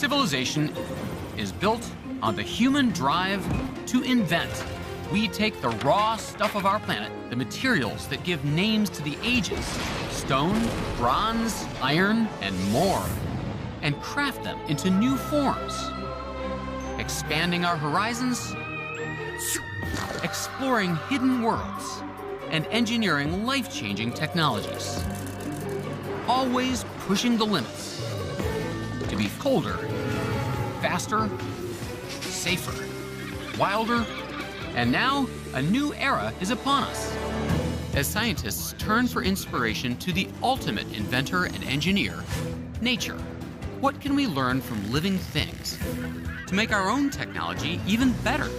Civilization is built on the human drive to invent. We take the raw stuff of our planet, the materials that give names to the ages, stone, bronze, iron, and more, and craft them into new forms, expanding our horizons, exploring hidden worlds, and engineering life-changing technologies. Always pushing the limits to be colder, faster, safer, wilder, and now a new era is upon us. As scientists turn for inspiration to the ultimate inventor and engineer, nature. What can we learn from living things to make our own technology even better?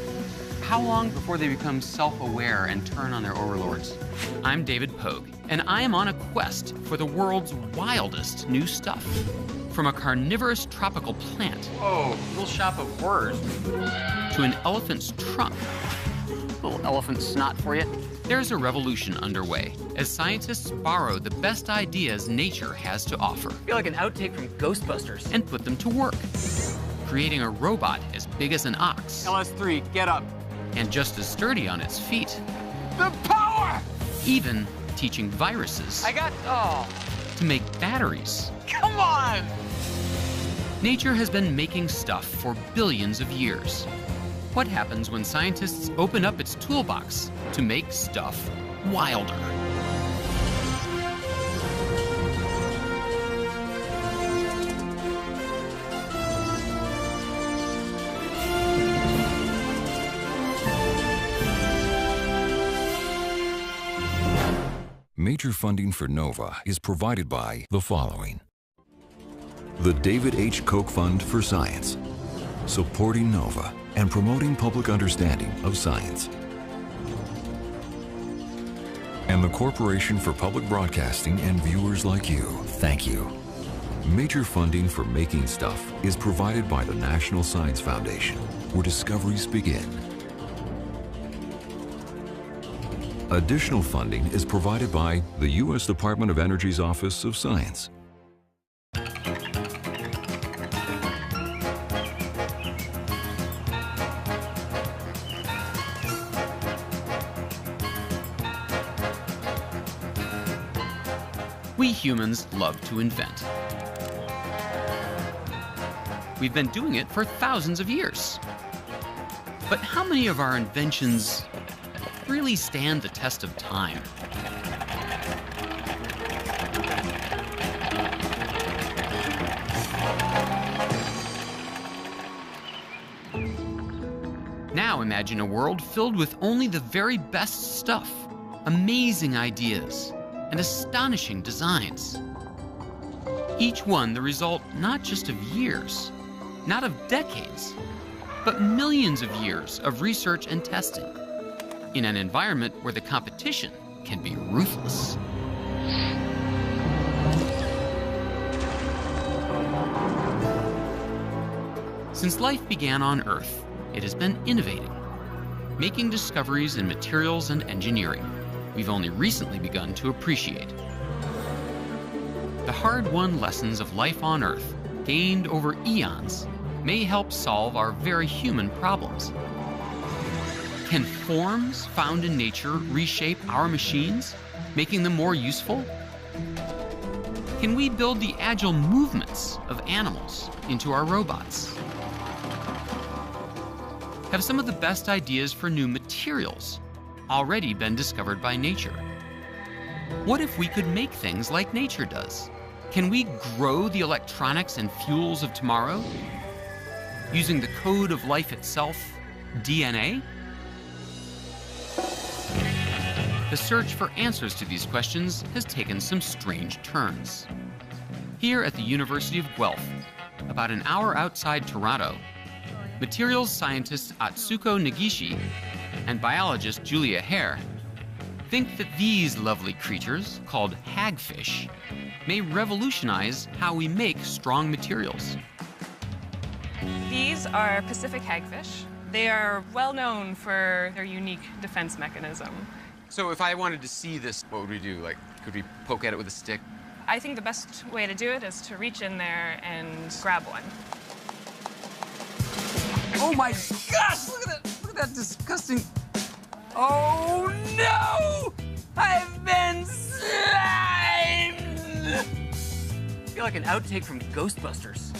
How long before they become self-aware and turn on their overlords? I'm David Pogue, and I am on a quest for the world's wildest new stuff. From a carnivorous tropical plant, little shop of horrors, to an elephant's trunk, little elephant snot for you, there's a revolution underway as scientists borrow the best ideas nature has to offer. I feel like an outtake from Ghostbusters. And put them to work, creating a robot as big as an ox. LS3, get up. And just as sturdy on its feet. The power! Even teaching viruses to make batteries. Come on! Nature has been making stuff for billions of years. What happens when scientists open up its toolbox to make stuff wilder? Major funding for NOVA is provided by the following. The David H. Koch Fund for Science, supporting NOVA and promoting public understanding of science. And the Corporation for Public Broadcasting and viewers like you, thank you. Major funding for making stuff is provided by the National Science Foundation, where discoveries begin. Additional funding is provided by the U.S. Department of Energy's Office of Science. We humans love to invent. We've been doing it for thousands of years. But how many of our inventions really stand the test of time? Now imagine a world filled with only the very best stuff, amazing ideas, and astonishing designs. Each one the result not just of years, not of decades, but millions of years of research and testing in an environment where the competition can be ruthless. Since life began on Earth, it has been innovating, making discoveries in materials and engineering we've only recently begun to appreciate. The hard-won lessons of life on Earth, gained over eons, may help solve our very human problems. Can forms found in nature reshape our machines, making them more useful? Can we build the agile movements of animals into our robots? Have some of the best ideas for new materials already been discovered by nature? What if we could make things like nature does? Can we grow the electronics and fuels of tomorrow using the code of life itself, DNA? The search for answers to these questions has taken some strange turns. Here at the University of Guelph, about an hour outside Toronto, materials scientist Atsuko Negishi and biologist Julia Hare think that these lovely creatures, called hagfish, may revolutionize how we make strong materials. These are Pacific hagfish. They are well known for their unique defense mechanism. So if I wanted to see this, what would we do? Like, could we poke at it with a stick? I think the best way to do it is to reach in there and grab one. Oh my gosh, look at that disgusting. Oh no! I've been slimed! I feel like an outtake from Ghostbusters.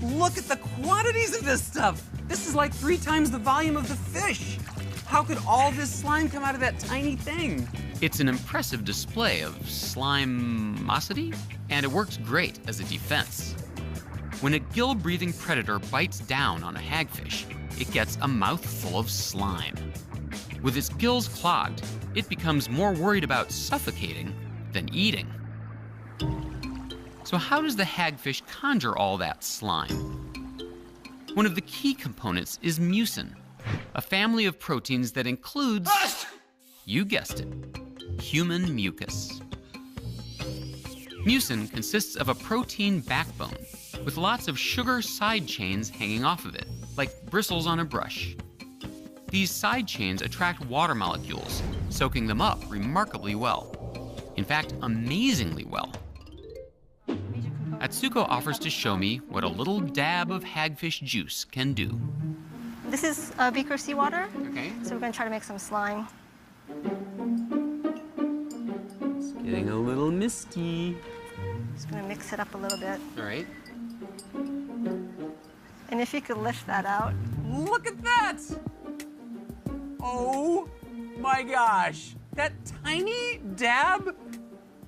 Look at the quantities of this stuff. This is like 3 times the volume of the fish. How could all this slime come out of that tiny thing? It's an impressive display of slimosity, and it works great as a defense. When a gill-breathing predator bites down on a hagfish, it gets a mouthful of slime. With its gills clogged, it becomes more worried about suffocating than eating. So how does the hagfish conjure all that slime? One of the key components is mucin, a family of proteins that includes, you guessed it, human mucus. Mucin consists of a protein backbone with lots of sugar side chains hanging off of it, like bristles on a brush. These side chains attract water molecules, soaking them up remarkably well. In fact, amazingly well. Atsuko offers to show me what a little dab of hagfish juice can do. This is beaker seawater. Okay. So we're going to try to make some slime. It's getting a little misty. Just going to mix it up a little bit. All right. And if you could lift that out. Look at that! Oh my gosh. That tiny dab?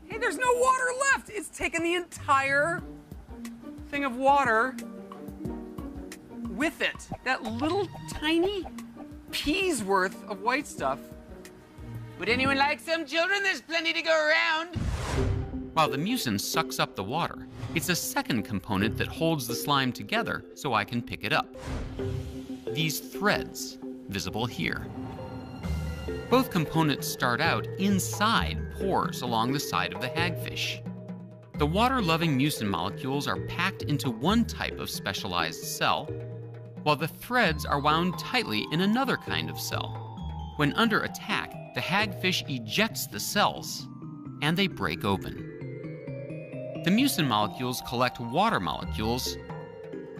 Hey, there's no water left. It's taken the entire thing of water with it. That little tiny pea's worth of white stuff. Would anyone like some children? There's plenty to go around. While the mucin sucks up the water, it's a second component that holds the slime together so I can pick it up. These threads, visible here. Both components start out inside pores along the side of the hagfish. The water-loving mucin molecules are packed into one type of specialized cell, while the threads are wound tightly in another kind of cell. When under attack, the hagfish ejects the cells, and they break open. The mucin molecules collect water molecules,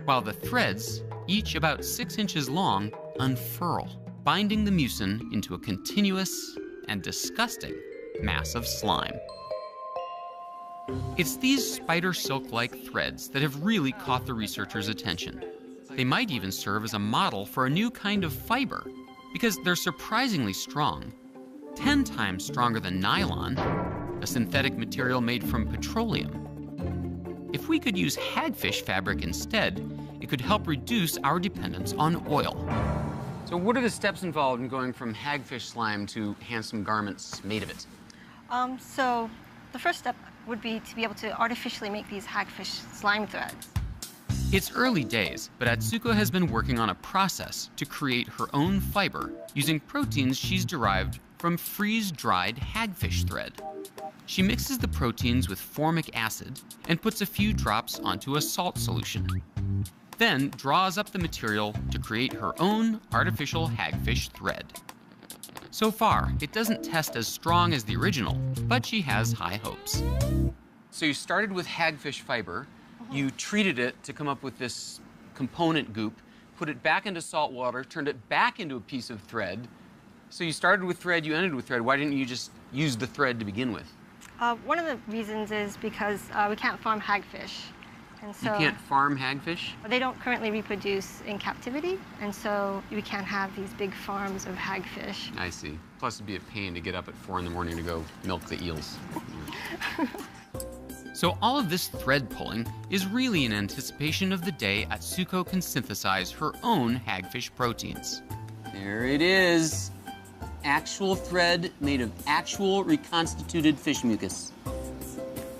while the threads, each about 6 inches long, unfurl, binding the mucin into a continuous and disgusting mass of slime. It's these spider silk-like threads that have really caught the researchers' attention. They might even serve as a model for a new kind of fiber, because they're surprisingly strong, 10 times stronger than nylon, a synthetic material made from petroleum. If we could use hagfish fabric instead, it could help reduce our dependence on oil. So what are the steps involved in going from hagfish slime to handsome garments made of it? So the first step would be to be able to artificially make these hagfish slime threads. It's early days, but Atsuko has been working on a process to create her own fiber using proteins she's derived from freeze-dried hagfish thread. She mixes the proteins with formic acid and puts a few drops onto a salt solution. Then draws up the material to create her own artificial hagfish thread. So far, it doesn't test as strong as the original, but she has high hopes. So you started with hagfish fiber, you treated it to come up with this component goop, put it back into salt water, turned it back into a piece of thread. So you started with thread, you ended with thread. Why didn't you just use the thread to begin with? One of the reasons is because we can't farm hagfish. And so You can't farm hagfish? they don't currently reproduce in captivity, and so we can't have these big farms of hagfish. I see. Plus it'd be a pain to get up at 4 in the morning to go milk the eels. So all of this thread pulling is really in anticipation of the day Atsuko can synthesize her own hagfish proteins. There it is. Actual thread made of actual reconstituted fish mucus.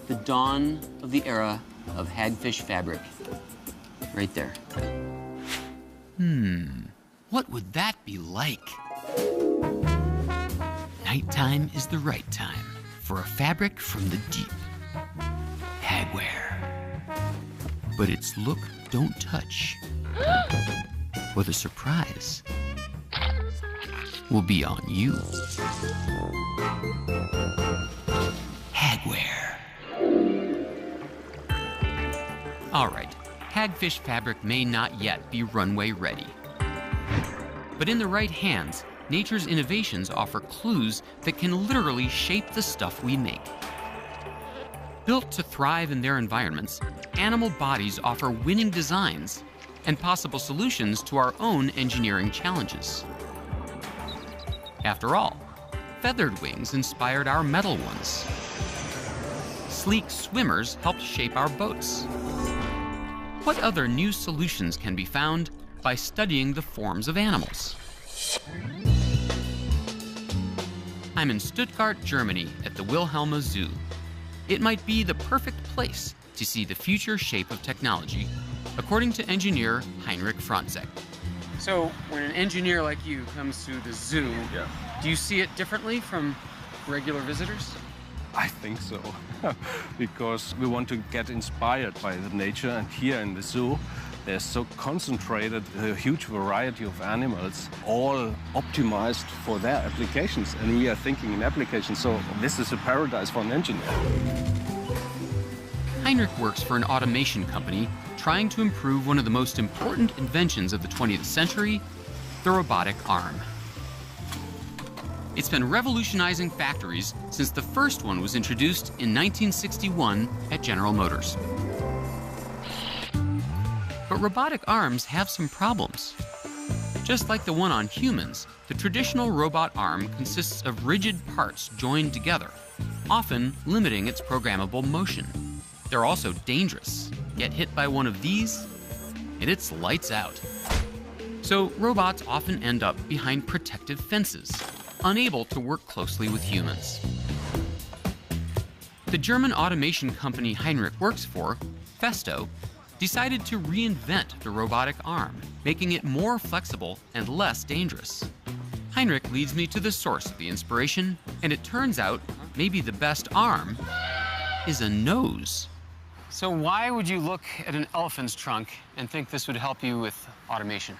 The dawn of the era of hagfish fabric. Right there. What would that be like? Nighttime is the right time for a fabric from the deep. Hagwear. But its look don't touch. For the surprise will be on you. Hagwear. All right, hagfish fabric may not yet be runway ready, But in the right hands, nature's innovations offer clues that can literally shape the stuff we make. Built to thrive in their environments, animal bodies offer winning designs and possible solutions to our own engineering challenges. After all, feathered wings inspired our metal ones. Sleek swimmers helped shape our boats. What other new solutions can be found by studying the forms of animals? I'm in Stuttgart, Germany at the Wilhelma Zoo. It might be the perfect place to see the future shape of technology, according to engineer Heinrich Franzek. So, when an engineer like you comes to the zoo, do you see it differently from regular visitors? I think so, because we want to get inspired by the nature, and here in the zoo, there's so concentrated a huge variety of animals, all optimized for their applications, and we are thinking in applications, so this is a paradise for an engineer. Heinrich works for an automation company trying to improve one of the most important inventions of the 20th century, the robotic arm. It's been revolutionizing factories since the first one was introduced in 1961 at General Motors. But robotic arms have some problems. Just like the one on humans, the traditional robot arm consists of rigid parts joined together, often limiting its programmable motion. They're also dangerous. Get hit by one of these, and it's lights out. So robots often end up behind protective fences, unable to work closely with humans. The German automation company Heinrich works for, Festo, decided to reinvent the robotic arm, making it more flexible and less dangerous. Heinrich leads me to the source of the inspiration, and it turns out maybe the best arm is a nose. So why would you look at an elephant's trunk and think this would help you with automation?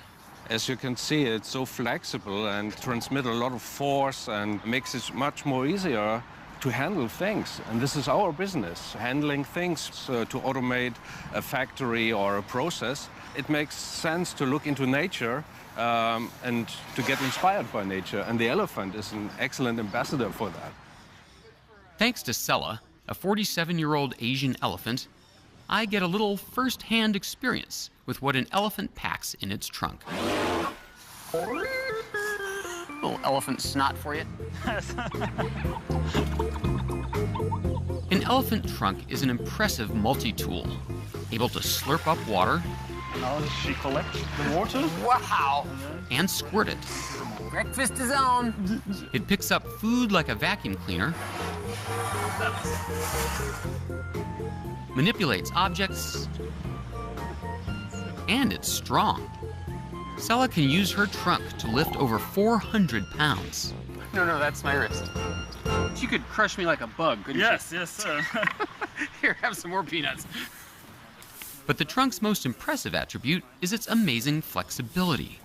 As you can see, it's so flexible and transmits a lot of force and makes it much more easier to handle things. And this is our business, handling things. So to automate a factory or a process, it makes sense to look into nature and to get inspired by nature. And the elephant is an excellent ambassador for that. Thanks to Sella, a 47-year-old Asian elephant, I get a little first-hand experience with what an elephant packs in its trunk. Little elephant snot for you. An elephant trunk is an impressive multi-tool, able to slurp up water. How does she collect the water? Wow! And squirt it. Breakfast is on. It picks up food like a vacuum cleaner, manipulates objects, and it's strong. Sella can use her trunk to lift over 400 pounds. No, that's my wrist. She could crush me like a bug, couldn't she? Yes, sir. Here, have some more peanuts. But the trunk's most impressive attribute is its amazing flexibility.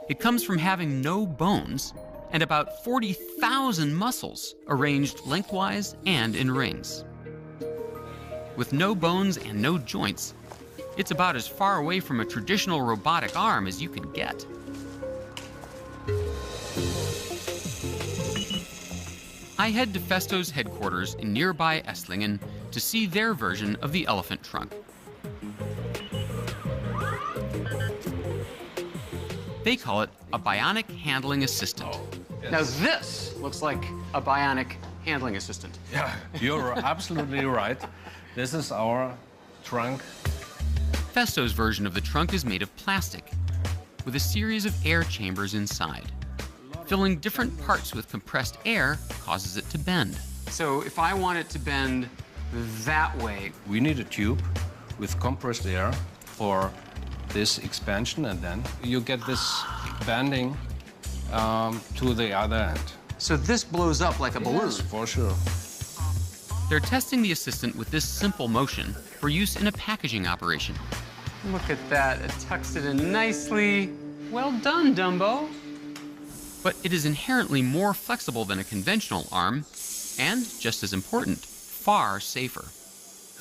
It comes from having no bones and about 40,000 muscles arranged lengthwise and in rings. With no bones and no joints, it's about as far away from a traditional robotic arm as you can get. I head to Festo's headquarters in nearby Esslingen to see their version of the elephant trunk. They call it a bionic handling assistant. Now this looks like a bionic handling assistant. Yeah, you're absolutely right. This is our trunk. Festo's version of the trunk is made of plastic, with a series of air chambers inside. Filling different parts with compressed air causes it to bend. So if I want it to bend that way, We need a tube with compressed air for this expansion, and then you get this bending to the other end. so this blows up like a balloon. Yes, for sure. They're testing the assistant with this simple motion for use in a packaging operation. Look at that, it tucks it in nicely. Well done, Dumbo. But it is inherently more flexible than a conventional arm, and, just as important, far safer.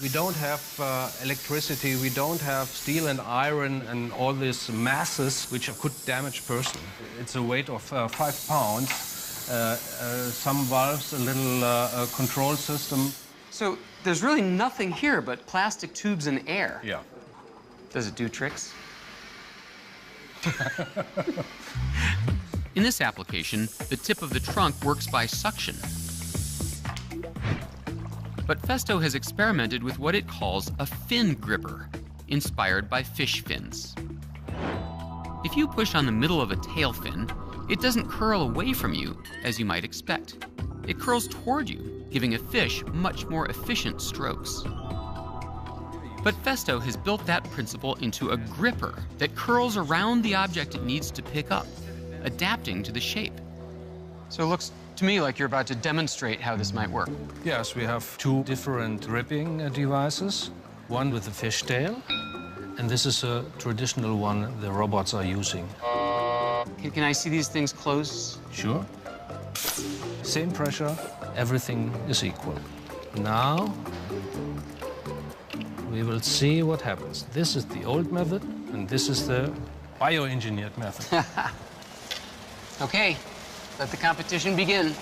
We don't have electricity, we don't have steel and iron and all these masses which could damage person. It's a weight of 5 pounds, some valves, a little control system. So there's really nothing here but plastic tubes and air. Yeah. Does it do tricks? In this application, the tip of the trunk works by suction. But Festo has experimented with what it calls a fin gripper, inspired by fish fins. If you push on the middle of a tail fin, it doesn't curl away from you, as you might expect. It curls toward you, giving a fish much more efficient strokes. But Festo has built that principle into a gripper that curls around the object it needs to pick up, adapting to the shape. So it looks to me like you're about to demonstrate how this might work. Yes, we have 2 different gripping devices, one with a fishtail, and this is a traditional one the robots are using. Can I see these things close? Sure. Same pressure, everything is equal. Now, we will see what happens. This is the old method, and this is the bioengineered method. Okay, let the competition begin.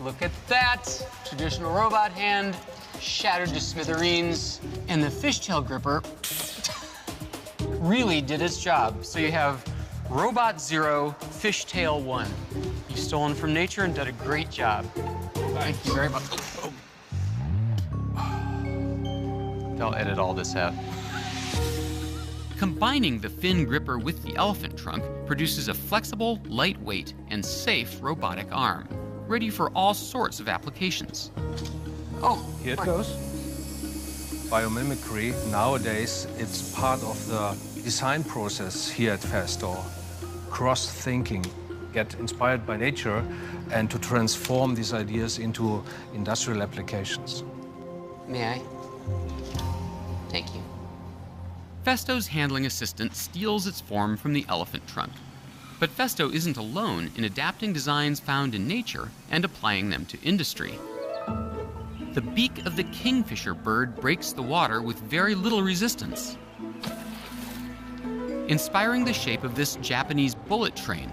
Look at that! Traditional robot hand, shattered to smithereens, and the fishtail gripper really did its job. So you have Robot 0, Fishtail 1. You've stolen from nature and done a great job. Thank you very much. They'll edit all this out. Combining the fin gripper with the elephant trunk produces a flexible, lightweight, and safe robotic arm, ready for all sorts of applications. Oh, Here it goes. Biomimicry, nowadays, it's part of the design process here at Festo. Cross-thinking, get inspired by nature, and to transform these ideas into industrial applications. May I? Thank you. Festo's handling assistant steals its form from the elephant trunk. But Festo isn't alone in adapting designs found in nature and applying them to industry. The beak of the kingfisher bird breaks the water with very little resistance, inspiring the shape of this Japanese bullet train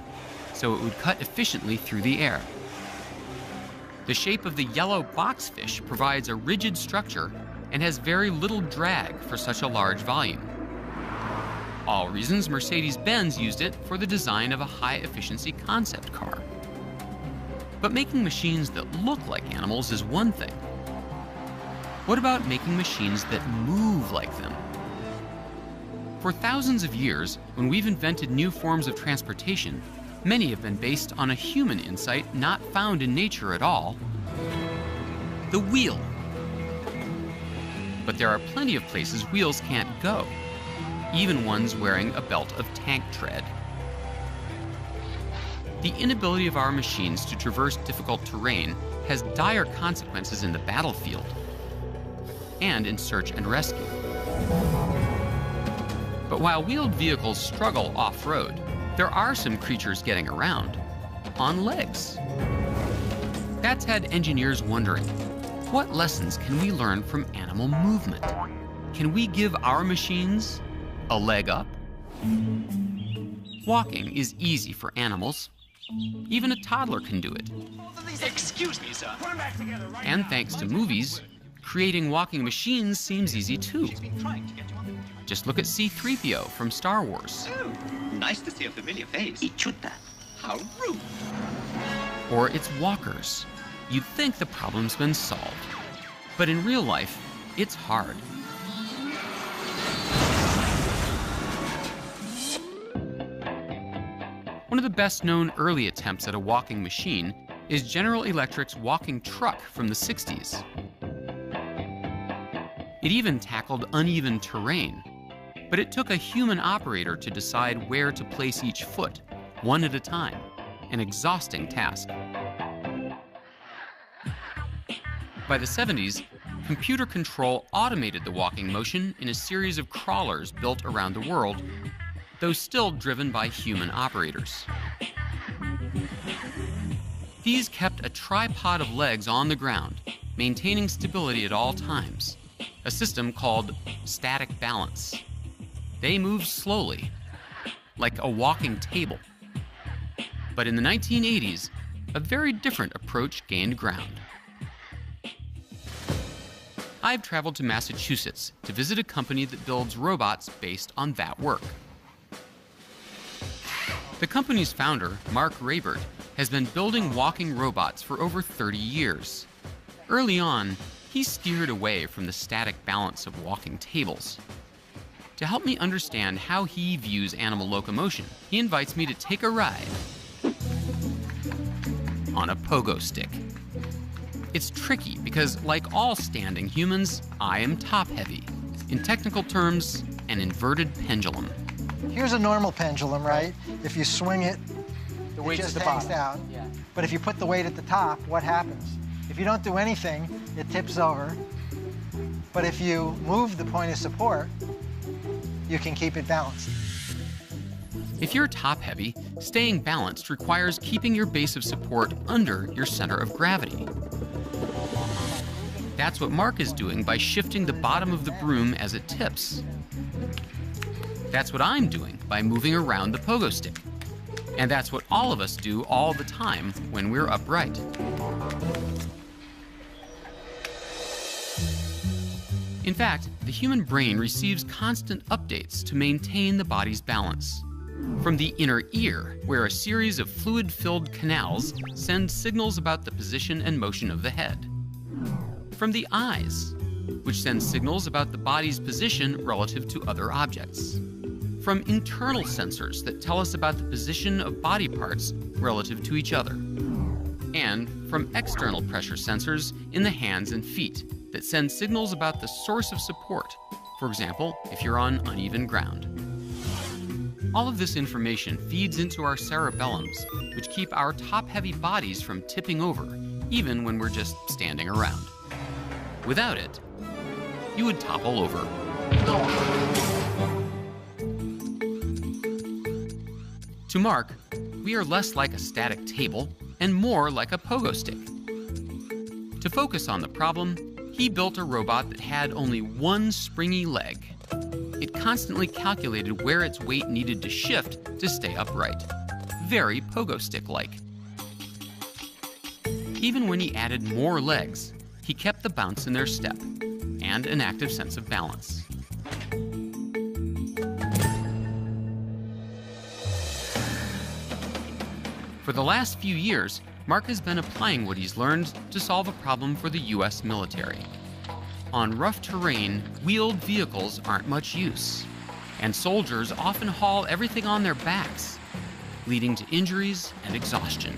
so it would cut efficiently through the air. The shape of the yellow boxfish provides a rigid structure and has very little drag for such a large volume. All reasons Mercedes-Benz used it for the design of a high-efficiency concept car. But making machines that look like animals is one thing. What about making machines that move like them? For thousands of years, when we've invented new forms of transportation, many have been based on a human insight not found in nature at all: the wheel. But there are plenty of places wheels can't go, even ones wearing a belt of tank tread. The inability of our machines to traverse difficult terrain has dire consequences in the battlefield and in search and rescue. But while wheeled vehicles struggle off-road, there are some creatures getting around on legs. That's had engineers wondering, what lessons can we learn from animal movement? Can we give our machines a leg up? Walking is easy for animals. Even a toddler can do it. Excuse me, sir. Put them back together right And now. thanks to movies, creating walking machines seems easy too. She's been trying to get you on the video. Just look at C-3PO from Star Wars. Oh, nice to see a familiar face. Ichuta. How rude. Or its walkers. You'd think the problem's been solved. But in real life, it's hard. One of the best-known early attempts at a walking machine is General Electric's walking truck from the 60s. It even tackled uneven terrain, but it took a human operator to decide where to place each foot, one at a time, an exhausting task. By the 70s, computer control automated the walking motion in a series of crawlers built around the world, though still driven by human operators. These kept a tripod of legs on the ground, maintaining stability at all times, a system called static balance. They moved slowly, like a walking table. But in the 1980s, a very different approach gained ground. I've traveled to Massachusetts to visit a company that builds robots based on that work. The company's founder, Mark Raybert, has been building walking robots for over 30 years. Early on, he steered away from the static balance of walking tables. To help me understand how he views animal locomotion, he invites me to take a ride on a pogo stick. It's tricky because, like all standing humans, I am top-heavy. In technical terms, an inverted pendulum. Here's a normal pendulum, right? If you swing it, The weight just at the hangs bottom. down. Yeah. But if you put the weight at the top, what happens? If you don't do anything, it tips over. But if you move the point of support, you can keep it balanced. If you're top-heavy, staying balanced requires keeping your base of support under your center of gravity. That's what Mark is doing by shifting the bottom of the broom as it tips. That's what I'm doing by moving around the pogo stick. And that's what all of us do all the time when we're upright. In fact, the human brain receives constant updates to maintain the body's balance. From the inner ear, where a series of fluid-filled canals send signals about the position and motion of the head. From the eyes, which send signals about the body's position relative to other objects. From internal sensors that tell us about the position of body parts relative to each other. And from external pressure sensors in the hands and feet that send signals about the source of support, for example, if you're on uneven ground. All of this information feeds into our cerebellums, which keep our top-heavy bodies from tipping over, even when we're just standing around. Without it, you would topple over. To Mark, we are less like a static table and more like a pogo stick. To focus on the problem, he built a robot that had only one springy leg. It constantly calculated where its weight needed to shift to stay upright. Very pogo stick-like. Even when he added more legs, he kept the bounce in their step and an active sense of balance. For the last few years, Mark has been applying what he's learned to solve a problem for the US military. On rough terrain, wheeled vehicles aren't much use, and soldiers often haul everything on their backs, leading to injuries and exhaustion.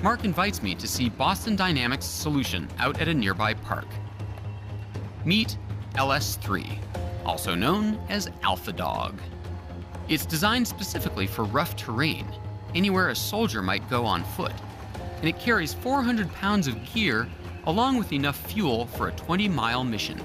Mark invites me to see Boston Dynamics' solution out at a nearby park. Meet LS3, also known as Alpha Dog. It's designed specifically for rough terrain, anywhere a soldier might go on foot, and it carries 400 pounds of gear along with enough fuel for a 20-mile mission.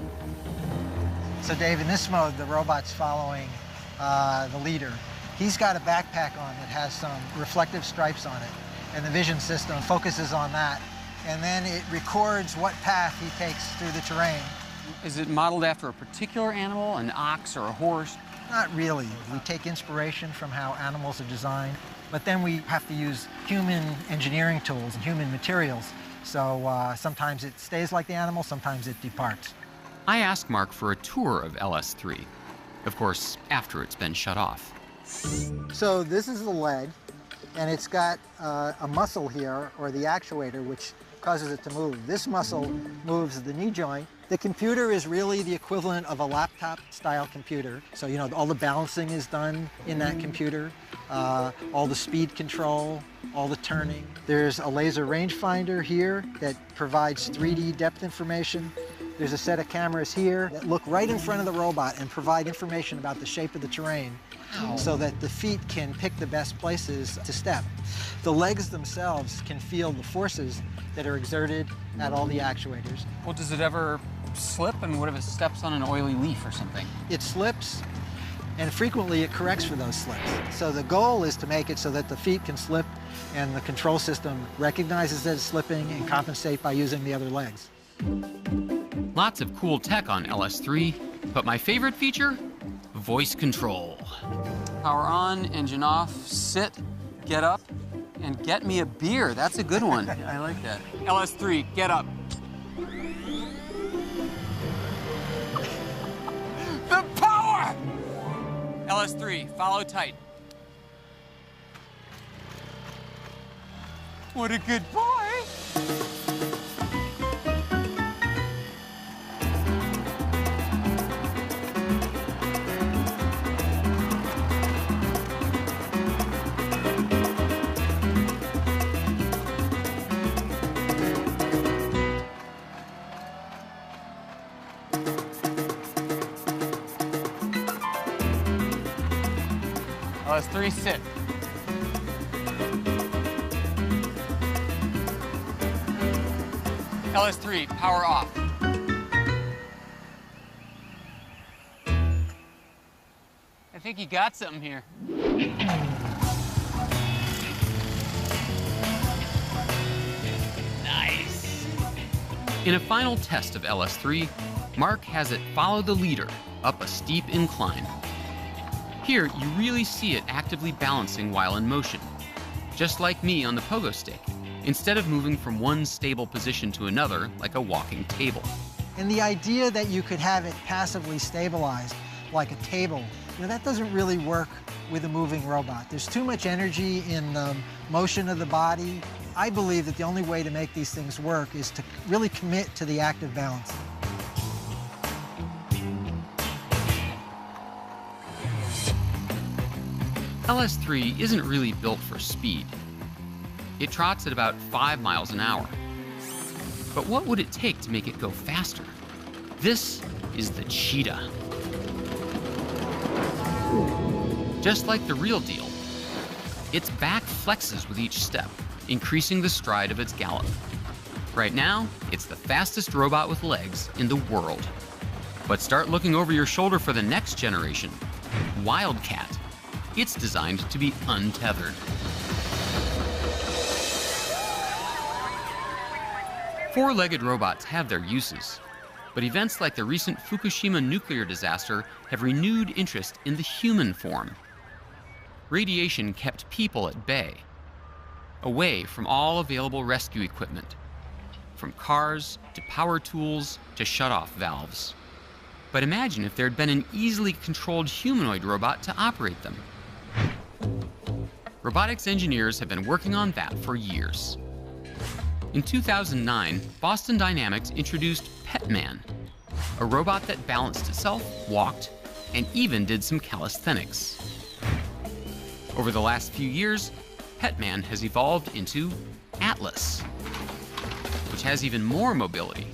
So Dave, in this mode, the robot's following the leader. He's got a backpack on that has some reflective stripes on it, and the vision system focuses on that, and then it records what path he takes through the terrain. Is it modeled after a particular animal, an ox or a horse? Not really. We take inspiration from how animals are designed, but then we have to use human engineering tools and human materials. So sometimes it stays like the animal, sometimes it departs. I asked Mark for a tour of LS3, of course, after it's been shut off. So this is the leg, and it's got a muscle here, or the actuator, which causes it to move. This muscle moves the knee joint. The computer is really the equivalent of a laptop-style computer. So, you know, all the balancing is done in that computer, all the speed control, all the turning. There's a laser rangefinder here that provides 3D depth information. There's a set of cameras here that look right in front of the robot and provide information about the shape of the terrain so that the feet can pick the best places to step. The legs themselves can feel the forces that are exerted at all the actuators. Well, does it ever slip, and what if it steps on an oily leaf or something? It slips, and frequently it corrects for those slips. So the goal is to make it so that the feet can slip and the control system recognizes that it's slipping and compensate by using the other legs. Lots of cool tech on LS3, but my favorite feature? Voice control. Power on, engine off, sit, get up, and get me a beer. That's a good one. I like that. LS3, get up. The power! LS3, follow tight. What a good boy! LS3, sit. LS3, power off. I think you got something here. Nice. In a final test of LS3, Mark has it follow the leader up a steep incline. Here, you really see it actively balancing while in motion, just like me on the pogo stick, instead of moving from one stable position to another like a walking table. And the idea that you could have it passively stabilized like a table, that doesn't really work with a moving robot. There's too much energy in the motion of the body. I believe that the only way to make these things work is to really commit to the active balance. LS3 isn't really built for speed. It trots at about 5 miles an hour. But what would it take to make it go faster? This is the Cheetah. Just like the real deal, its back flexes with each step, increasing the stride of its gallop. Right now, it's the fastest robot with legs in the world. But start looking over your shoulder for the next generation, Wildcat. It's designed to be untethered. Four-legged robots have their uses, but events like the recent Fukushima nuclear disaster have renewed interest in the human form. Radiation kept people at bay, away from all available rescue equipment, from cars to power tools to shut-off valves. But imagine if there had been an easily controlled humanoid robot to operate them. Robotics engineers have been working on that for years. In 2009, Boston Dynamics introduced Petman, a robot that balanced itself, walked, and even did some calisthenics. Over the last few years, Petman has evolved into Atlas, which has even more mobility.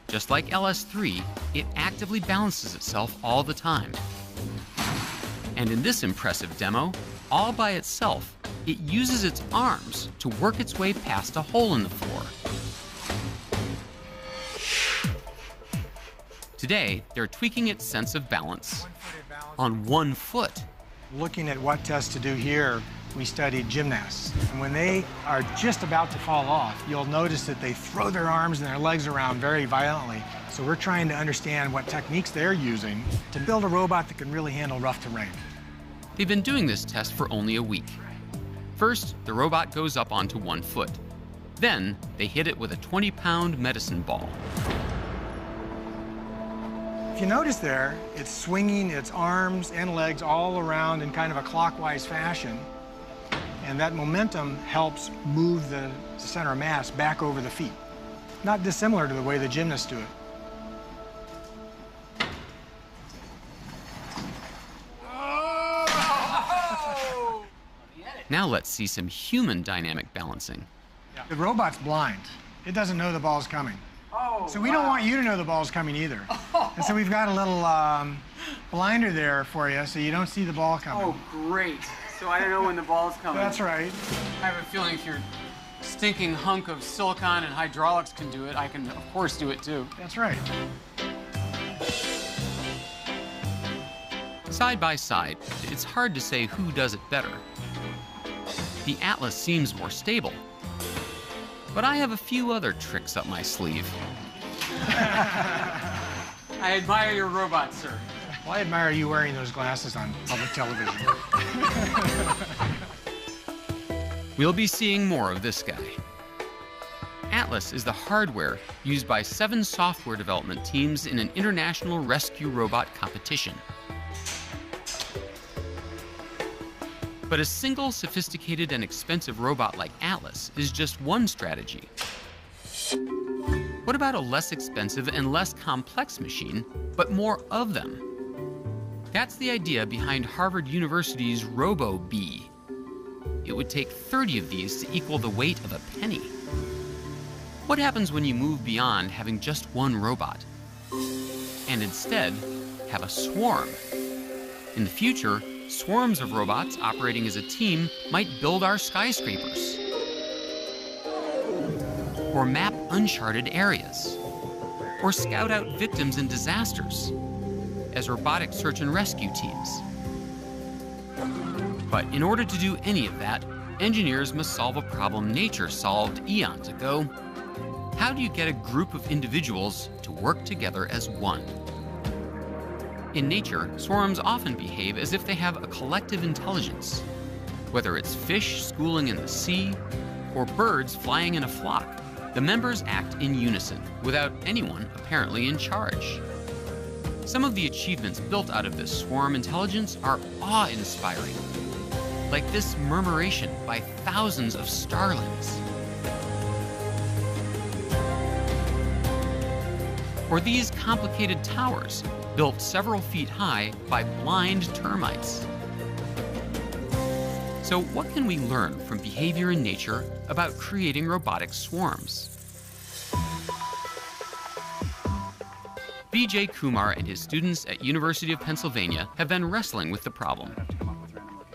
Just like LS3, it actively balances itself all the time. And in this impressive demo, all by itself, it uses its arms to work its way past a hole in the floor. Today, they're tweaking its sense of balance on one foot. Looking at what tests to do here, we studied gymnasts. And when they are just about to fall off, you'll notice that they throw their arms and their legs around very violently. So we're trying to understand what techniques they're using to build a robot that can really handle rough terrain. They've been doing this test for only a week. First, the robot goes up onto one foot. Then, they hit it with a 20-pound medicine ball. If you notice there, it's swinging its arms and legs all around in kind of a clockwise fashion. And that momentum helps move the center of mass back over the feet. Not dissimilar to the way the gymnasts do it. Now let's see some human dynamic balancing. The robot's blind. It doesn't know the ball's coming. So we don't want you to know the ball's coming either. And so we've got a little blinder there for you so you don't see the ball coming. Oh, great. So I don't know when the ball's coming. That's right. I have a feeling if your stinking hunk of silicon and hydraulics can do it, I can, of course, do it too. That's right. Side by side, it's hard to say who does it better. The Atlas seems more stable, but I have a few other tricks up my sleeve. I admire your robot, sir. Well, I admire you wearing those glasses on public television. We'll be seeing more of this guy. Atlas is the hardware used by 7 software development teams in an international rescue robot competition. But a single sophisticated and expensive robot like Atlas is just one strategy. What about a less expensive and less complex machine, but more of them? That's the idea behind Harvard University's RoboBee. It would take 30 of these to equal the weight of a penny. What happens when you move beyond having just one robot and instead have a swarm? In the future, swarms of robots operating as a team might build our skyscrapers, or map uncharted areas, or scout out victims in disasters as robotic search and rescue teams. But in order to do any of that, engineers must solve a problem nature solved eons ago. How do you get a group of individuals to work together as one? In nature, swarms often behave as if they have a collective intelligence. Whether it's fish schooling in the sea or birds flying in a flock, the members act in unison without anyone apparently in charge. Some of the achievements built out of this swarm intelligence are awe-inspiring, like this murmuration by thousands of starlings. Or these complicated towers built several feet high by blind termites. So what can we learn from behavior in nature about creating robotic swarms? Vijay Kumar and his students at University of Pennsylvania have been wrestling with the problem.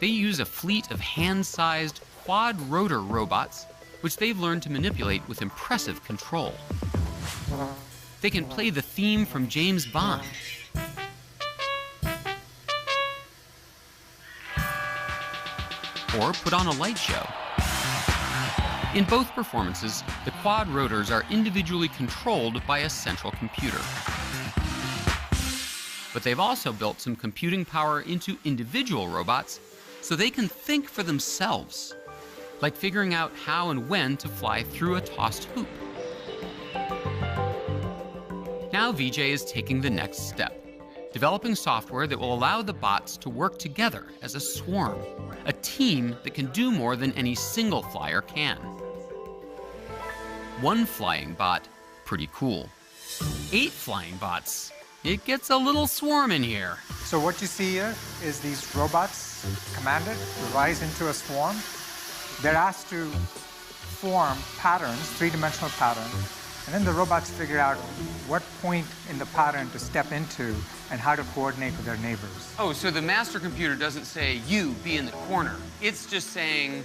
They use a fleet of hand-sized quad-rotor robots, which they've learned to manipulate with impressive control. They can play the theme from James Bond, or put on a light show. In both performances, the quad rotors are individually controlled by a central computer. But they've also built some computing power into individual robots so they can think for themselves, like figuring out how and when to fly through a tossed hoop. Now Vijay is taking the next step, developing software that will allow the bots to work together as a swarm, a team that can do more than any single flyer can. One flying bot, pretty cool. 8 flying bots, it gets a little swarm in here. So what you see here is these robots commanded to rise into a swarm. They're asked to form patterns, 3-dimensional patterns, and then the robots figure out what point in the pattern to step into and how to coordinate with their neighbors. Oh, so the master computer doesn't say, you, be in the corner. It's just saying,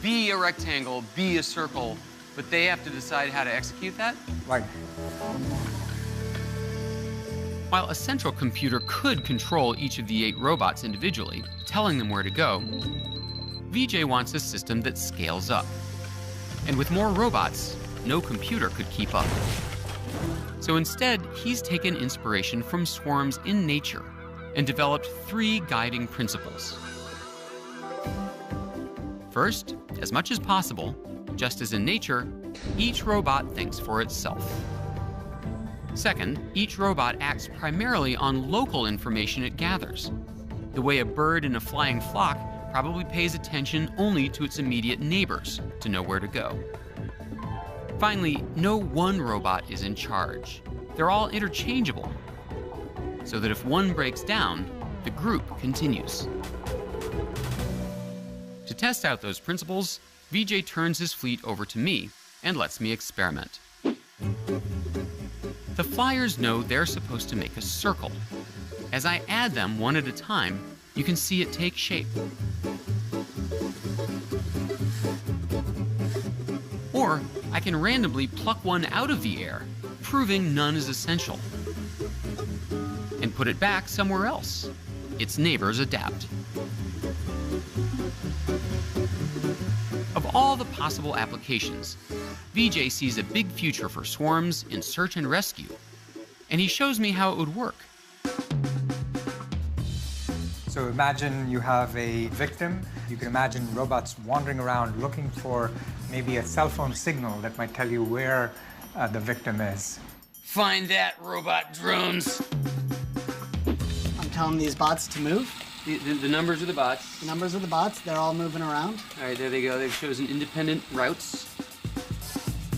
be a rectangle, be a circle, but they have to decide how to execute that? Right. While a central computer could control each of the 8 robots individually, telling them where to go, Vijay wants a system that scales up. And with more robots, no computer could keep up. So instead, he's taken inspiration from swarms in nature and developed 3 guiding principles. First, as much as possible, just as in nature, each robot thinks for itself. Second, each robot acts primarily on local information it gathers. The way a bird in a flying flock probably pays attention only to its immediate neighbors to know where to go. Finally, no one robot is in charge. They're all interchangeable, so that if one breaks down, the group continues. To test out those principles, Vijay turns his fleet over to me and lets me experiment. The flyers know they're supposed to make a circle. As I add them one at a time, you can see it take shape. Or I can randomly pluck one out of the air, proving none is essential, and put it back somewhere else. its neighbors adapt. Of all the possible applications, Vijay sees a big future for swarms in search and rescue, and he shows me how it would work. So imagine you have a victim. You can imagine robots wandering around looking for maybe a cell phone signal that might tell you where the victim is. Find that, robot drones. I'm telling these bots to move. The numbers of the bots. The numbers of the bots, they're all moving around. All right, there they go. They've chosen independent routes.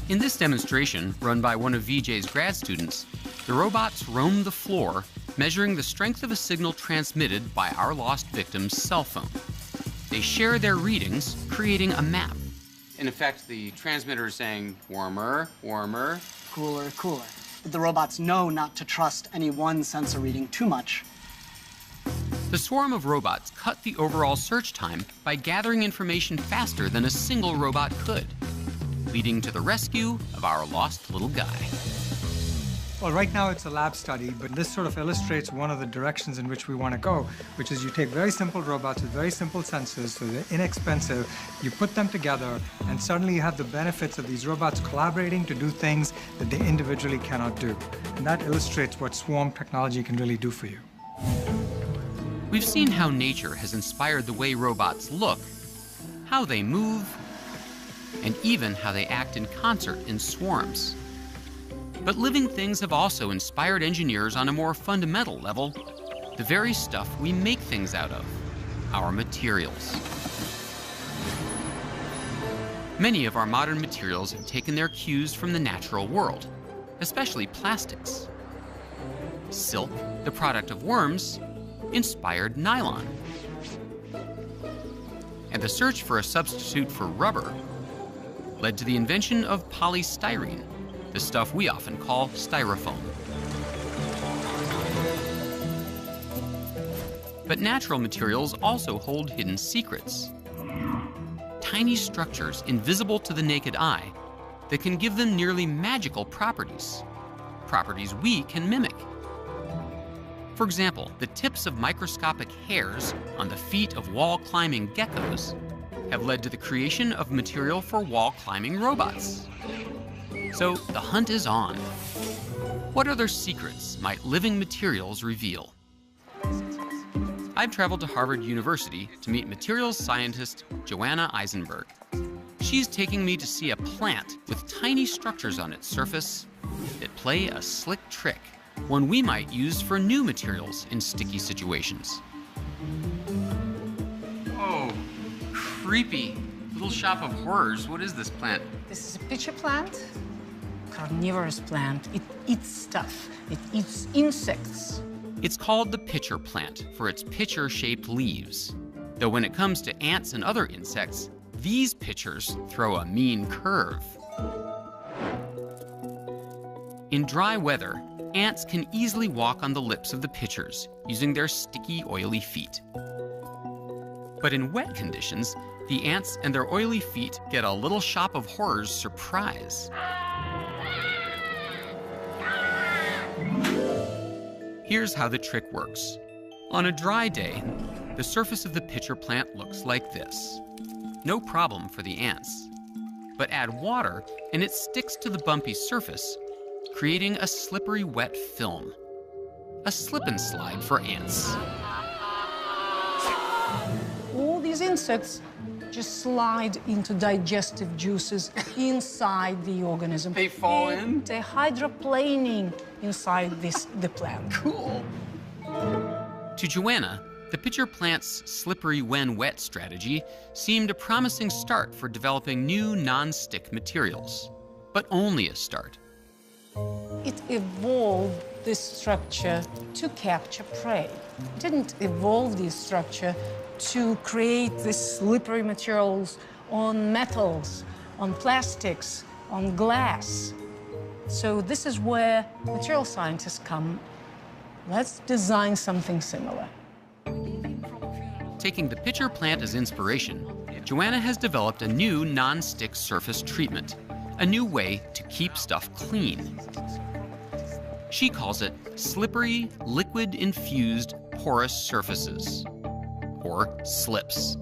In this demonstration, run by one of Vijay's grad students, the robots roam the floor, measuring the strength of a signal transmitted by our lost victim's cell phone. They share their readings, creating a map. In effect, the transmitter is saying, warmer, warmer. Cooler, cooler. But the robots know not to trust any one sensor reading too much. The swarm of robots cut the overall search time by gathering information faster than a single robot could, leading to the rescue of our lost little guy. Well, right now it's a lab study, but this sort of illustrates one of the directions in which we want to go, which is you take very simple robots with very simple sensors, so they're inexpensive, you put them together, and suddenly you have the benefits of these robots collaborating to do things that they individually cannot do. And that illustrates what swarm technology can really do for you. We've seen how nature has inspired the way robots look, how they move, and even how they act in concert in swarms. But living things have also inspired engineers on a more fundamental level, the very stuff we make things out of, our materials. Many of our modern materials have taken their cues from the natural world, especially plastics. Silk, the product of worms, inspired nylon. And the search for a substitute for rubber led to the invention of polystyrene, the stuff we often call styrofoam. But natural materials also hold hidden secrets. Tiny structures invisible to the naked eye that can give them nearly magical properties, properties we can mimic. For example, the tips of microscopic hairs on the feet of wall-climbing geckos have led to the creation of material for wall-climbing robots. So the hunt is on. What other secrets might living materials reveal? I've traveled to Harvard University to meet materials scientist Joanna Eisenberg. She's taking me to see a plant with tiny structures on its surface that play a slick trick, one we might use for new materials in sticky situations. Oh, creepy. Little shop of horrors. What is this plant? This is a pitcher plant, carnivorous plant. It eats stuff. It eats insects. It's called the pitcher plant for its pitcher-shaped leaves. Though when it comes to ants and other insects, these pitchers throw a mean curve. In dry weather, ants can easily walk on the lips of the pitchers using their sticky, oily feet. But in wet conditions, the ants and their oily feet get a little shop of horrors surprise. Here's how the trick works. On a dry day, the surface of the pitcher plant looks like this. No problem for the ants. But add water and it sticks to the bumpy surface, creating a slippery wet film. A slip and slide for ants. All these insects just slide into digestive juices inside the organism. They fall in? They're hydroplaning inside the plant. Cool. To Joanna, the pitcher plant's slippery when wet strategy seemed a promising start for developing new non-stick materials, but only a start. It evolved this structure to capture prey. It didn't evolve this structure to create these slippery materials on metals, on plastics, on glass. So this is where material scientists come. Let's design something similar. Taking the pitcher plant as inspiration, Joanna has developed a new non-stick surface treatment, a new way to keep stuff clean. She calls it slippery, liquid-infused porous surfaces, or slips.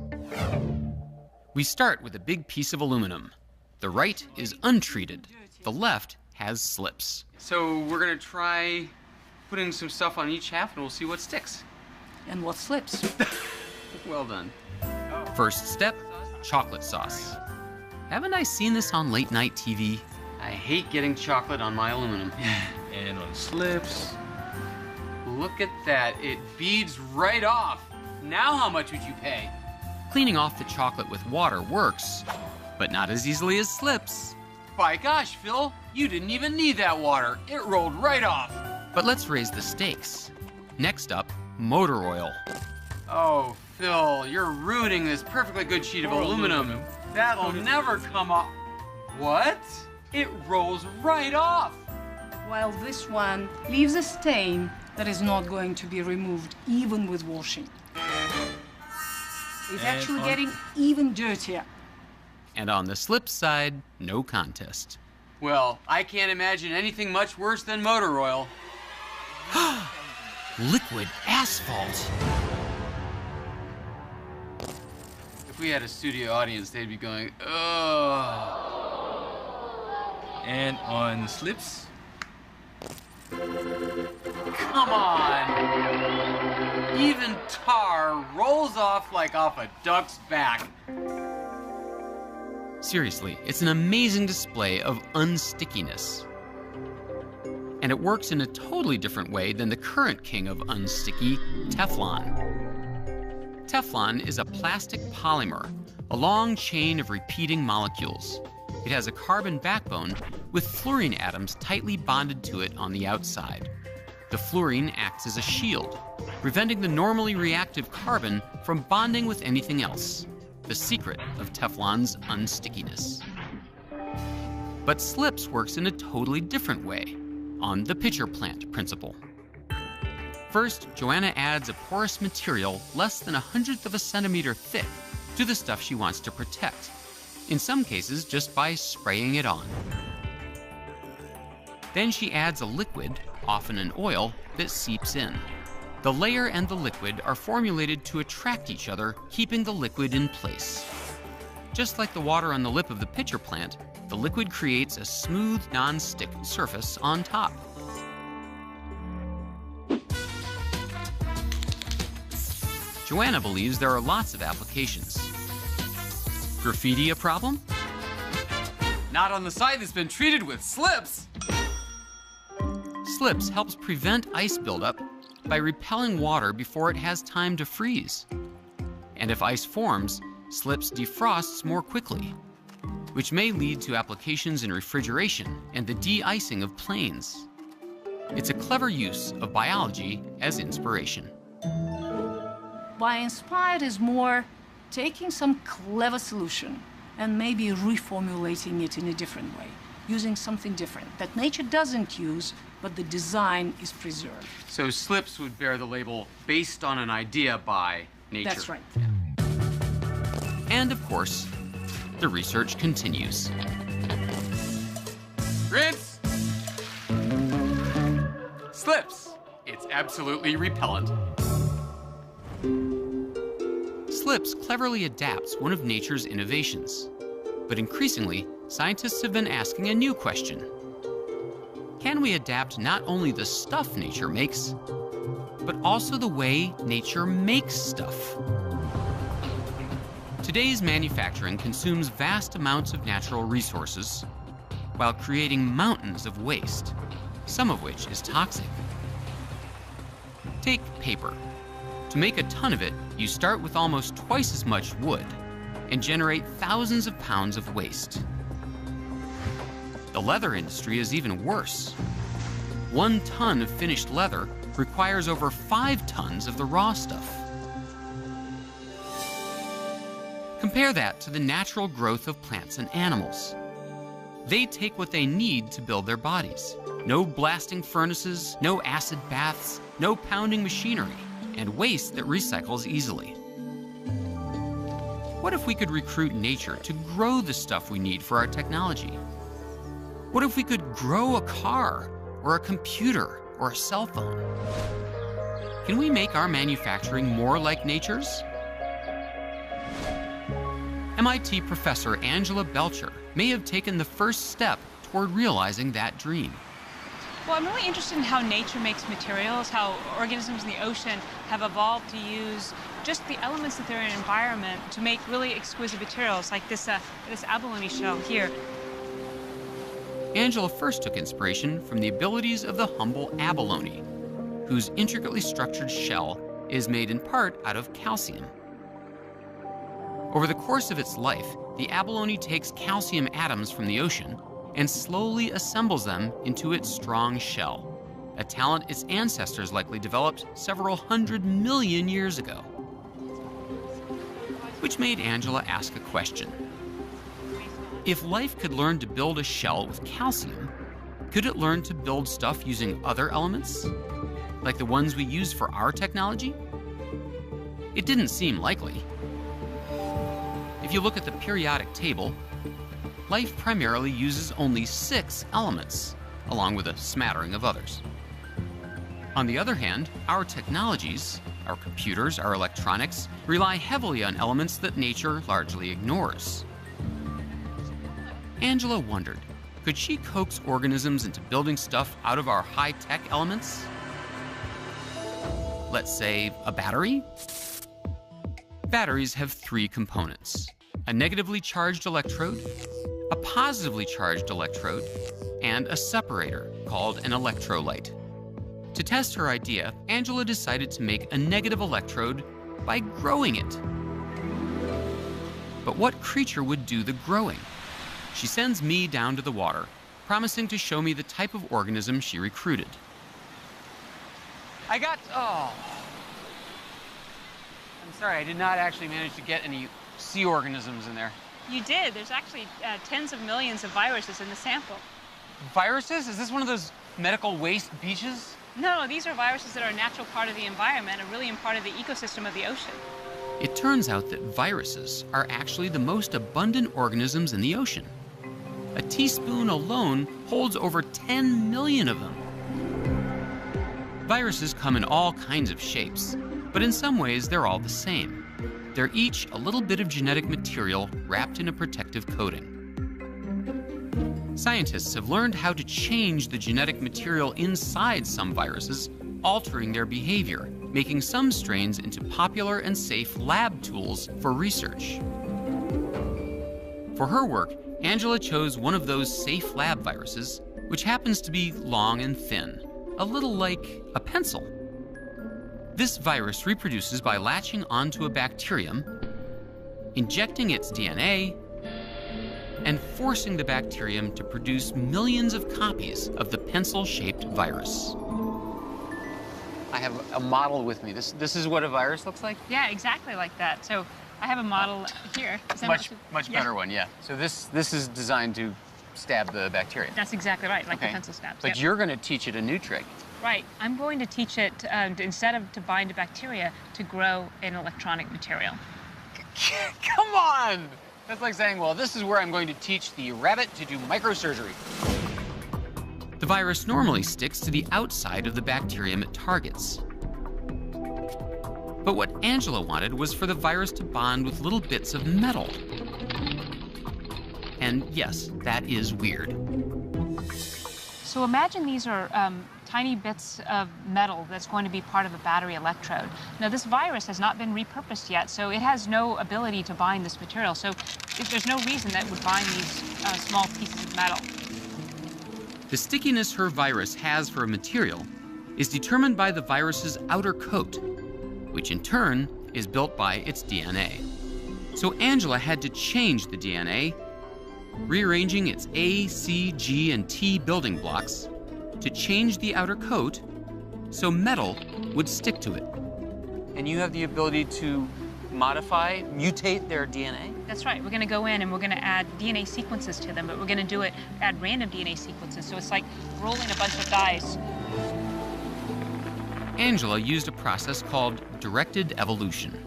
We start with a big piece of aluminum. The right is untreated. The left has slips. So we're gonna try putting some stuff on each half and we'll see what sticks. And what slips? Well done. First step, chocolate sauce. Haven't I seen this on late night TV? I hate getting chocolate on my aluminum. And on slips. Look at that, it beads right off. Now how much would you pay? Cleaning off the chocolate with water works, but not as easily as slips. By gosh, Phil, you didn't even need that water. It rolled right off. But let's raise the stakes. Next up, motor oil. Oh, Phil, you're ruining this perfectly good sheet of aluminum. That'll never come off. What? It rolls right off. While this one leaves a stain that is not going to be removed even with washing. It's actually getting even dirtier. And on the slip side, no contest. Well, I can't imagine anything much worse than motor oil. Liquid asphalt. If we had a studio audience, they'd be going, ugh. And on slips. Come on. Even tar rolls off like off a duck's back. Seriously, it's an amazing display of unstickiness. And it works in a totally different way than the current king of unsticky, Teflon. Teflon is a plastic polymer, a long chain of repeating molecules. It has a carbon backbone with fluorine atoms tightly bonded to it on the outside. The fluorine acts as a shield, preventing the normally reactive carbon from bonding with anything else. The secret of Teflon's unstickiness. But slips works in a totally different way, on the pitcher plant principle. First, Joanna adds a porous material less than 1/100 of a centimeter thick to the stuff she wants to protect, in some cases just by spraying it on. Then she adds a liquid, often an oil, that seeps in. The layer and the liquid are formulated to attract each other, keeping the liquid in place. Just like the water on the lip of the pitcher plant, the liquid creates a smooth, non-stick surface on top. Joanna believes there are lots of applications. Graffiti a problem? Not on the side that's been treated with slips. Slips helps prevent ice buildup by repelling water before it has time to freeze. And if ice forms, slips defrosts more quickly, which may lead to applications in refrigeration and the de-icing of planes. It's a clever use of biology as inspiration. Why inspired is more taking some clever solution and maybe reformulating it in a different way, using something different that nature doesn't use, but the design is preserved. So slips would bear the label based on an idea by nature. That's right. And of course, the research continues. Rinse! Slips. It's absolutely repellent. Slips cleverly adapts one of nature's innovations. But increasingly, scientists have been asking a new question. Can we adapt not only the stuff nature makes, but also the way nature makes stuff? Today's manufacturing consumes vast amounts of natural resources while creating mountains of waste, some of which is toxic. Take paper. To make a ton of it, you start with almost twice as much wood and generate thousands of pounds of waste. The leather industry is even worse. 1 ton of finished leather requires over 5 tons of the raw stuff. Compare that to the natural growth of plants and animals. They take what they need to build their bodies. No blasting furnaces, no acid baths, no pounding machinery, and waste that recycles easily. What if we could recruit nature to grow the stuff we need for our technology? What if we could grow a car, or a computer, or a cell phone? Can we make our manufacturing more like nature's? MIT professor Angela Belcher may have taken the first step toward realizing that dream. Well, I'm really interested in how nature makes materials, how organisms in the ocean have evolved to use just the elements that they're in an environment to make really exquisite materials, like this abalone shell here. Angela first took inspiration from the abilities of the humble abalone, whose intricately structured shell is made in part out of calcium. Over the course of its life, the abalone takes calcium atoms from the ocean and slowly assembles them into its strong shell, a talent its ancestors likely developed several 100 million years ago. Which made Angela ask a question. If life could learn to build a shell with calcium, could it learn to build stuff using other elements, like the ones we use for our technology? It didn't seem likely. If you look at the periodic table, life primarily uses only 6 elements, along with a smattering of others. On the other hand, our technologies, our computers, our electronics, rely heavily on elements that nature largely ignores. Angela wondered, could she coax organisms into building stuff out of our high-tech elements? Let's say a battery? Batteries have 3 components: a negatively charged electrode, a positively charged electrode, and a separator called an electrolyte. To test her idea, Angela decided to make a negative electrode by growing it. But what creature would do the growing? She sends me down to the water, promising to show me the type of organism she recruited. I'm sorry, I did not actually manage to get any sea organisms in there. You did. There's actually tens of millions of viruses in the sample. Viruses? Is this one of those medical waste beaches? No, these are viruses that are a natural part of the environment, a really important part of the ecosystem of the ocean. It turns out that viruses are actually the most abundant organisms in the ocean. A teaspoon alone holds over 10 million of them. Viruses come in all kinds of shapes, but in some ways they're all the same. They're each a little bit of genetic material wrapped in a protective coating. Scientists have learned how to change the genetic material inside some viruses, altering their behavior, making some strains into popular and safe lab tools for research. For her work, Angela chose one of those safe lab viruses, which happens to be long and thin, a little like a pencil. This virus reproduces by latching onto a bacterium, injecting its DNA, and forcing the bacterium to produce millions of copies of the pencil-shaped virus. I have a model with me. This is what a virus looks like? Yeah, exactly like that. So I have a model here. Much better one, yeah. So this is designed to stab the bacteria. That's exactly right, like the pencil stabs. But you're going to teach it a new trick. Right. I'm going to teach it, instead of to bind to bacteria, to grow an electronic material. Come on! That's like saying, well, this is where I'm going to teach the rabbit to do microsurgery. The virus normally sticks to the outside of the bacterium it targets. But what Angela wanted was for the virus to bond with little bits of metal. And yes, that is weird. So imagine these are tiny bits of metal that's going to be part of a battery electrode. Now, this virus has not been repurposed yet, so it has no ability to bind this material. So there's no reason that it would bind these small pieces of metal. The stickiness her virus has for a material is determined by the virus's outer coat, which in turn is built by its DNA. So Angela had to change the DNA, rearranging its A, C, G, and T building blocks to change the outer coat so metal would stick to it. And you have the ability to modify, mutate their DNA? That's right. We're going to go in and we're going to add DNA sequences to them, but we're going to do it, add random DNA sequences. So it's like rolling a bunch of dice. Angela used a process called directed evolution.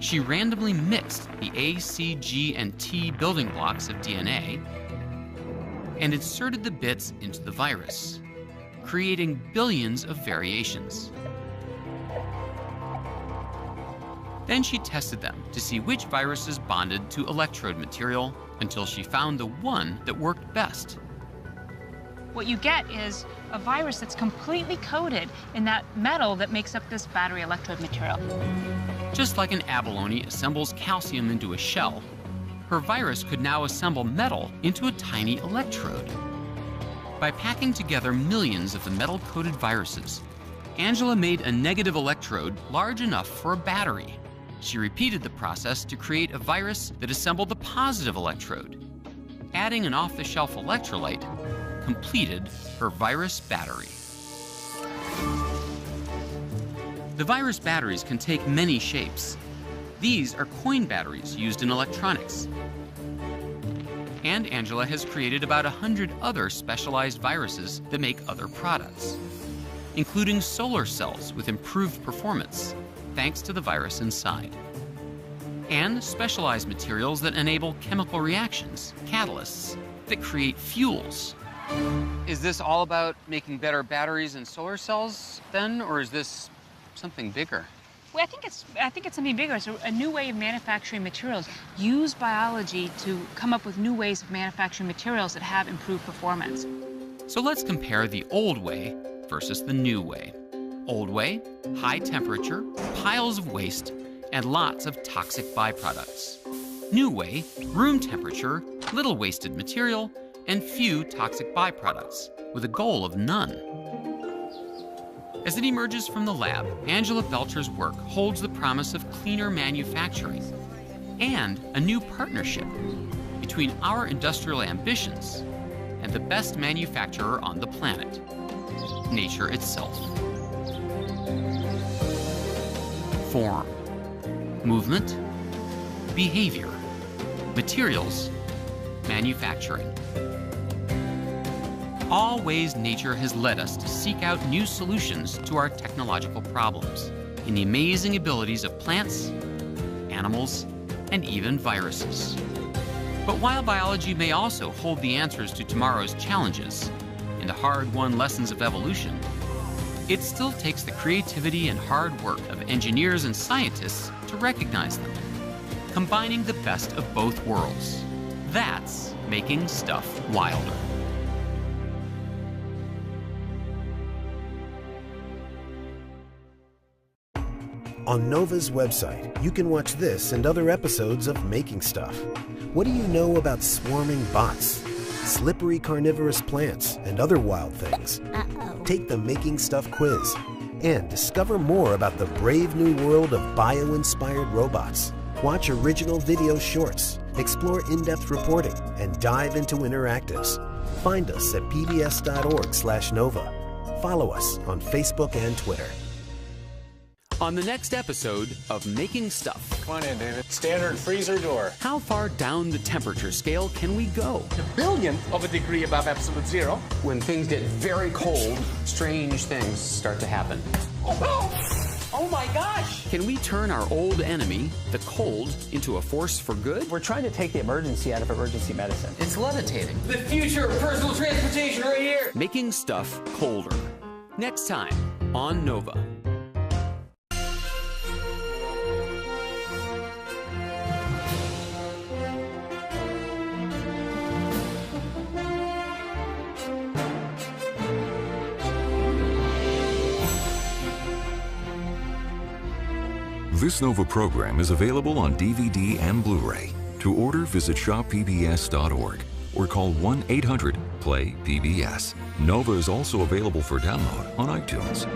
She randomly mixed the A, C, G, and T building blocks of DNA and inserted the bits into the virus, creating billions of variations. Then she tested them to see which viruses bonded to electrode material until she found the one that worked best. What you get is a virus that's completely coated in that metal that makes up this battery electrode material. Just like an abalone assembles calcium into a shell, her virus could now assemble metal into a tiny electrode. By packing together millions of the metal-coated viruses, Angela made a negative electrode large enough for a battery. She repeated the process to create a virus that assembled the positive electrode. Adding an off-the-shelf electrolyte completed her virus battery. The virus batteries can take many shapes. These are coin batteries used in electronics. And Angela has created about 100 other specialized viruses that make other products, including solar cells with improved performance, thanks to the virus inside, and specialized materials that enable chemical reactions, catalysts, that create fuels. Is this all about making better batteries and solar cells then, or is this something bigger? Well, I think it's something bigger. It's a new way of manufacturing materials. Use biology to come up with new ways of manufacturing materials that have improved performance. So let's compare the old way versus the new way. Old way, high temperature, piles of waste, and lots of toxic byproducts. New way, room temperature, little wasted material, and few toxic byproducts, with a goal of none. As it emerges from the lab, Angela Belcher's work holds the promise of cleaner manufacturing and a new partnership between our industrial ambitions and the best manufacturer on the planet, nature itself. Form, movement, behavior, materials, manufacturing. All ways nature has led us to seek out new solutions to our technological problems in the amazing abilities of plants, animals, and even viruses. But while biology may also hold the answers to tomorrow's challenges and the hard-won lessons of evolution, it still takes the creativity and hard work of engineers and scientists to recognize them, combining the best of both worlds. That's making stuff wilder. On Nova's website, you can watch this and other episodes of Making Stuff. What do you know about swarming bots, slippery carnivorous plants, and other wild things? Take the Making Stuff quiz and discover more about the brave new world of bio-inspired robots. Watch original video shorts, explore in-depth reporting, and dive into interactives. Find us at pbs.org/Nova. Follow us on Facebook and Twitter. On the next episode of Making Stuff. Come on in, David. Standard freezer door. How far down the temperature scale can we go? A billionth of a degree above absolute zero. When things get very cold, strange things start to happen. Oh my gosh! Can we turn our old enemy, the cold, into a force for good? We're trying to take the emergency out of emergency medicine. It's levitating. The future of personal transportation right here. Making stuff colder. Next time on Nova. This Nova program is available on DVD and Blu-ray. To order, visit shoppbs.org or call 1-800-PLAY-PBS. Nova is also available for download on iTunes.